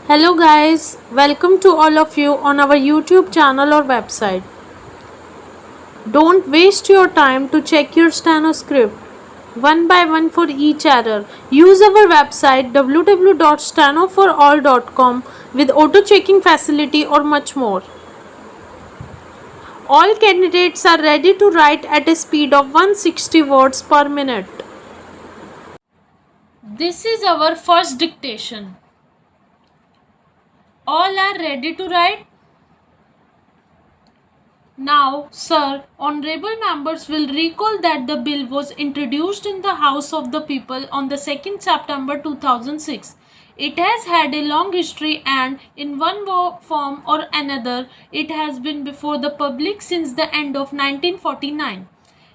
Hello guys, welcome to all of you on our YouTube channel or website. Don't waste your time to check your Steno script one by one for each error. Use our website www.stenoforall.com with auto checking facility or much more. All candidates are ready to write at a speed of 160 words per minute. This is our first dictation. All are ready to write? Now, sir, honorable members will recall that the bill was introduced in the House of the People on the 2nd September 2006. It has had a long history and, in one form or another, it has been before the public since the end of 1949.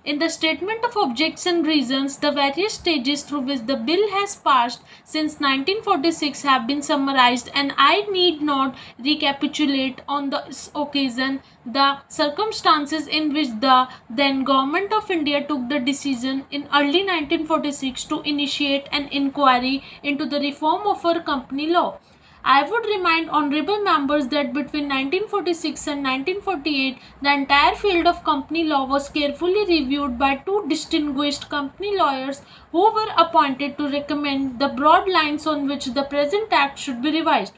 In the statement of objects and reasons, the various stages through which the bill has passed since 1946 have been summarized, and I need not recapitulate on this occasion the circumstances in which the then Government of India took the decision in early 1946 to initiate an inquiry into the reform of our company law. I would remind honorable members that between 1946 and 1948, the entire field of company law was carefully reviewed by two distinguished company lawyers who were appointed to recommend the broad lines on which the present act should be revised.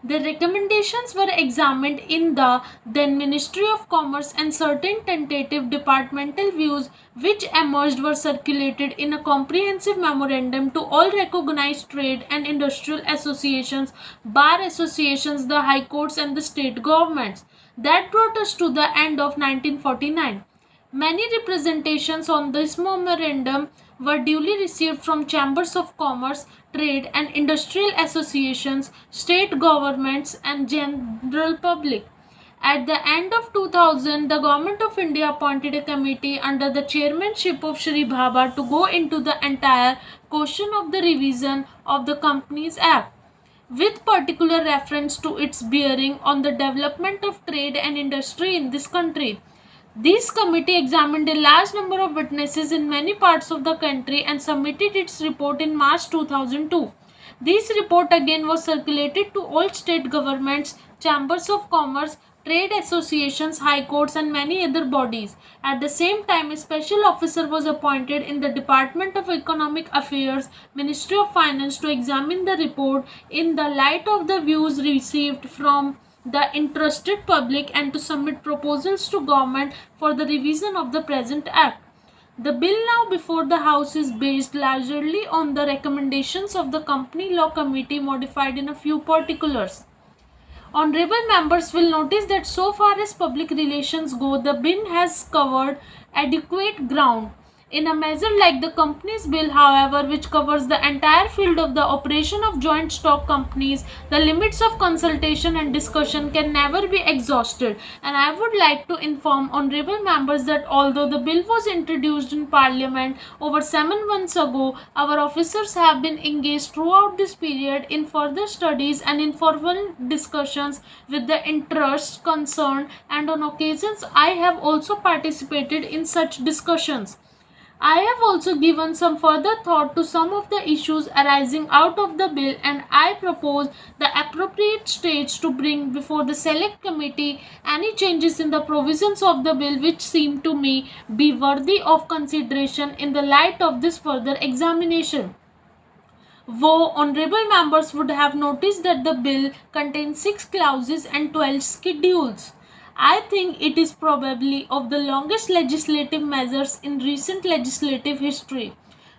The recommendations were examined in the then Ministry of Commerce, and certain tentative departmental views which emerged were circulated in a comprehensive memorandum to all recognized trade and industrial associations, bar associations, the high courts and the state governments. That brought us to the end of 1949. Many representations on this memorandum were duly received from chambers of commerce, trade and industrial associations, state governments and general public. At the end of 2000, the Government of India appointed a committee under the chairmanship of Shri Bhabha to go into the entire question of the revision of the Companies Act, with particular reference to its bearing on the development of trade and industry in this country. This committee examined a large number of witnesses in many parts of the country and submitted its report in March 2002. This report again was circulated to all state governments, chambers of commerce, trade associations, high courts and many other bodies. At the same time, a special officer was appointed in the Department of Economic Affairs, Ministry of Finance, to examine the report in the light of the views received from the interested public and to submit proposals to government for the revision of the present act. The bill now before the House is based largely on the recommendations of the Company Law Committee, modified in a few particulars. Honorable members will notice that so far as public relations go, the bill has covered adequate ground. In a measure like the Companies Bill, however, which covers the entire field of the operation of joint stock companies, the limits of consultation and discussion can never be exhausted. And I would like to inform honorable members that although the bill was introduced in Parliament over 7 months ago, our officers have been engaged throughout this period in further studies and informal discussions with the interests concerned, and on occasions I have also participated in such discussions. I have also given some further thought to some of the issues arising out of the bill, and I propose the appropriate stage to bring before the Select Committee any changes in the provisions of the bill which seem to me be worthy of consideration in the light of this further examination. Though honorable members would have noticed that the bill contains 6 clauses and 12 schedules, I think it is probably of the longest legislative measures in recent legislative history,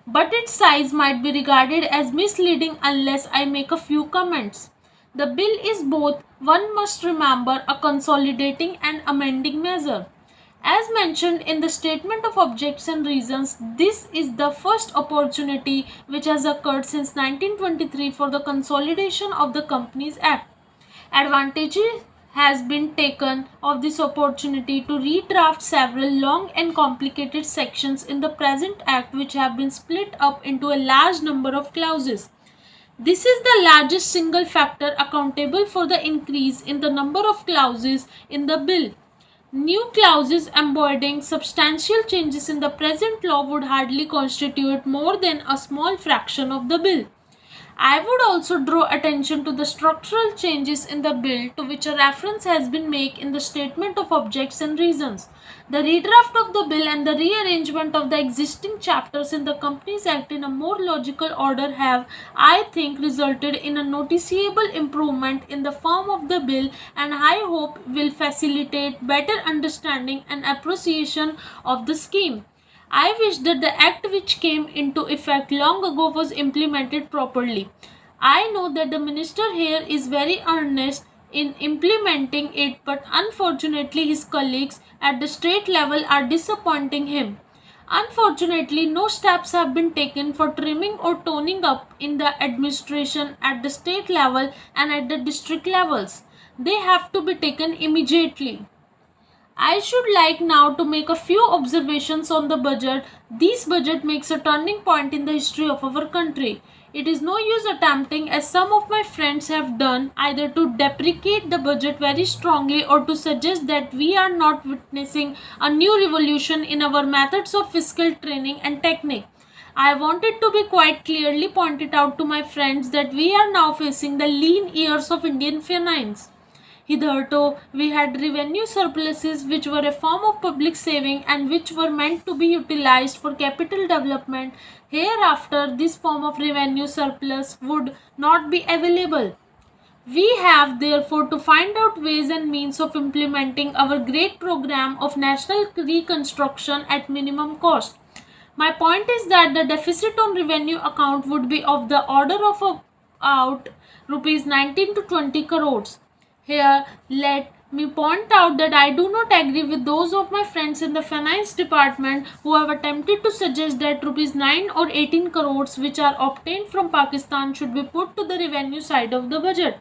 but its size might be regarded as misleading unless I make a few comments. The bill is both, one must remember, a consolidating and amending measure. As mentioned in the statement of objects and reasons, this is the first opportunity which has occurred since 1923 for the consolidation of the Companies Act. Advantage has been taken of this opportunity to redraft several long and complicated sections in the present act which have been split up into a large number of clauses. This is the largest single factor accountable for the increase in the number of clauses in the bill. New clauses embodying substantial changes in the present law would hardly constitute more than a small fraction of the bill. I would also draw attention to the structural changes in the bill to which a reference has been made in the statement of objects and reasons. The redraft of the bill and the rearrangement of the existing chapters in the Companies Act in a more logical order have, I think, resulted in a noticeable improvement in the form of the bill, and I hope will facilitate better understanding and appreciation of the scheme. I wish that the act which came into effect long ago was implemented properly. I know that the minister here is very earnest in implementing it, but unfortunately his colleagues at the state level are disappointing him. Unfortunately, no steps have been taken for trimming or toning up in the administration at the state level and at the district levels. They have to be taken immediately. I should like now to make a few observations on the budget. This budget makes a turning point in the history of our country. It is no use attempting, as some of my friends have done, either to deprecate the budget very strongly or to suggest that we are not witnessing a new revolution in our methods of fiscal training and technique. I wanted to be quite clearly pointed out to my friends that we are now facing the lean years of Indian finance. Hitherto, we had revenue surpluses which were a form of public saving and which were meant to be utilized for capital development. Hereafter, this form of revenue surplus would not be available. We have therefore to find out ways and means of implementing our great program of national reconstruction at minimum cost. My point is that the deficit on revenue account would be of the order of about rupees 19 to 20 crores. Here, let me point out that I do not agree with those of my friends in the finance department who have attempted to suggest that rupees 9 or 18 crores which are obtained from Pakistan should be put to the revenue side of the budget.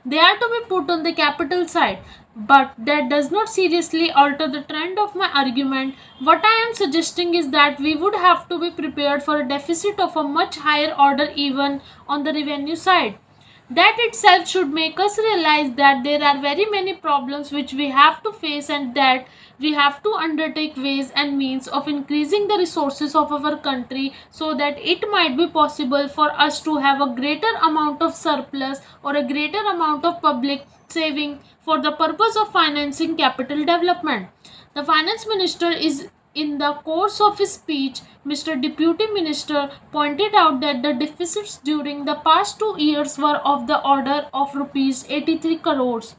They are to be put on the capital side, but that does not seriously alter the trend of my argument. What I am suggesting is that we would have to be prepared for a deficit of a much higher order even on the revenue side. That itself should make us realize that there are very many problems which we have to face and that we have to undertake ways and means of increasing the resources of our country so that it might be possible for us to have a greater amount of surplus or a greater amount of public saving for the purpose of financing capital development. The finance minister is in the course of his speech, Mr. Deputy Minister pointed out that the deficits during the past 2 years were of the order of rupees 83 crores.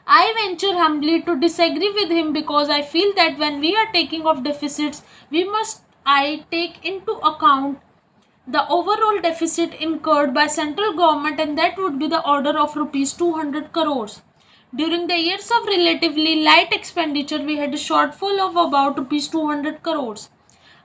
I venture humbly to disagree with him because I feel that when we are taking of deficits, we must take into account the overall deficit incurred by central government, and that would be the order of rupees 200 crores. During the years of relatively light expenditure, we had a shortfall of about rupees 200 crores.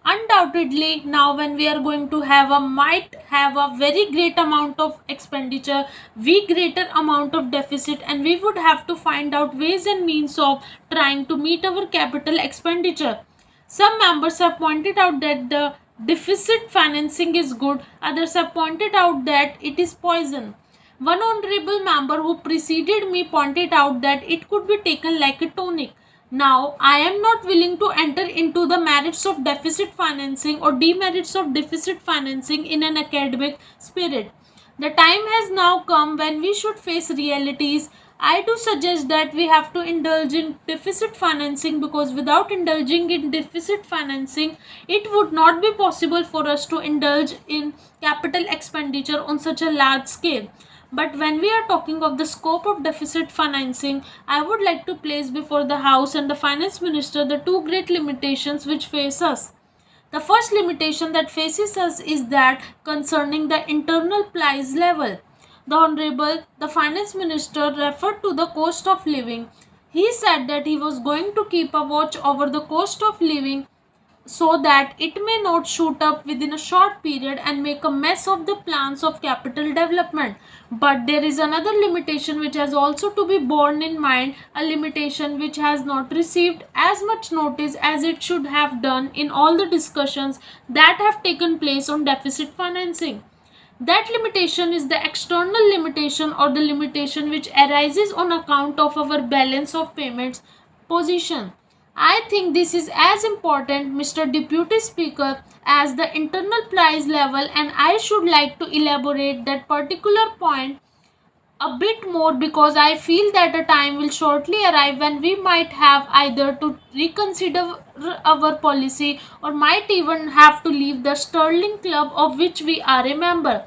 Undoubtedly, now when we are going to might have a very great amount of expenditure, greater amount of deficit, and we would have to find out ways and means of trying to meet our capital expenditure. Some members have pointed out that the deficit financing is good, others have pointed out that it is poison. One honorable member who preceded me pointed out that it could be taken like a tonic. Now, I am not willing to enter into the merits of deficit financing or demerits of deficit financing in an academic spirit. The time has now come when we should face realities. I do suggest that we have to indulge in deficit financing because without indulging in deficit financing, it would not be possible for us to indulge in capital expenditure on such a large scale. But when we are talking of the scope of deficit financing, I would like to place before the House and the Finance Minister the two great limitations which face us. The first limitation that faces us is that concerning the internal price level. The Finance Minister referred to the cost of living. He said that he was going to keep a watch over the cost of living so that it may not shoot up within a short period and make a mess of the plans of capital development. But there is another limitation which has also to be borne in mind, a limitation which has not received as much notice as it should have done in all the discussions that have taken place on deficit financing. That limitation is the external limitation or the limitation which arises on account of our balance of payments position. I think this is as important, Mr. Deputy Speaker, as the internal price level, and I should like to elaborate that particular point a bit more because I feel that a time will shortly arrive when we might have either to reconsider our policy or might even have to leave the Sterling Club of which we are a member.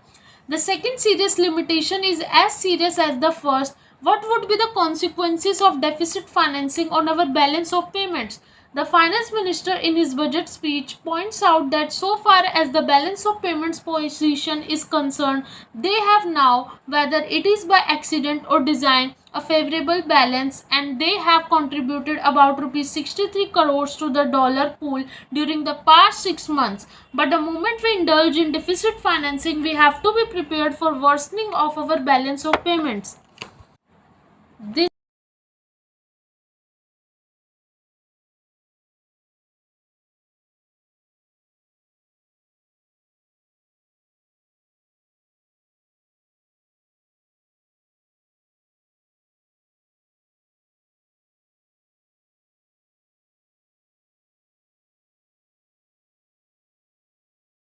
The second serious limitation is as serious as the first. What would be the consequences of deficit financing on our balance of payments? The finance minister in his budget speech points out that so far as the balance of payments position is concerned, they have now, whether it is by accident or design, a favorable balance, and they have contributed about rupees 63 crores to the dollar pool during the past 6 months. But the moment we indulge in deficit financing, we have to be prepared for worsening of our balance of payments. This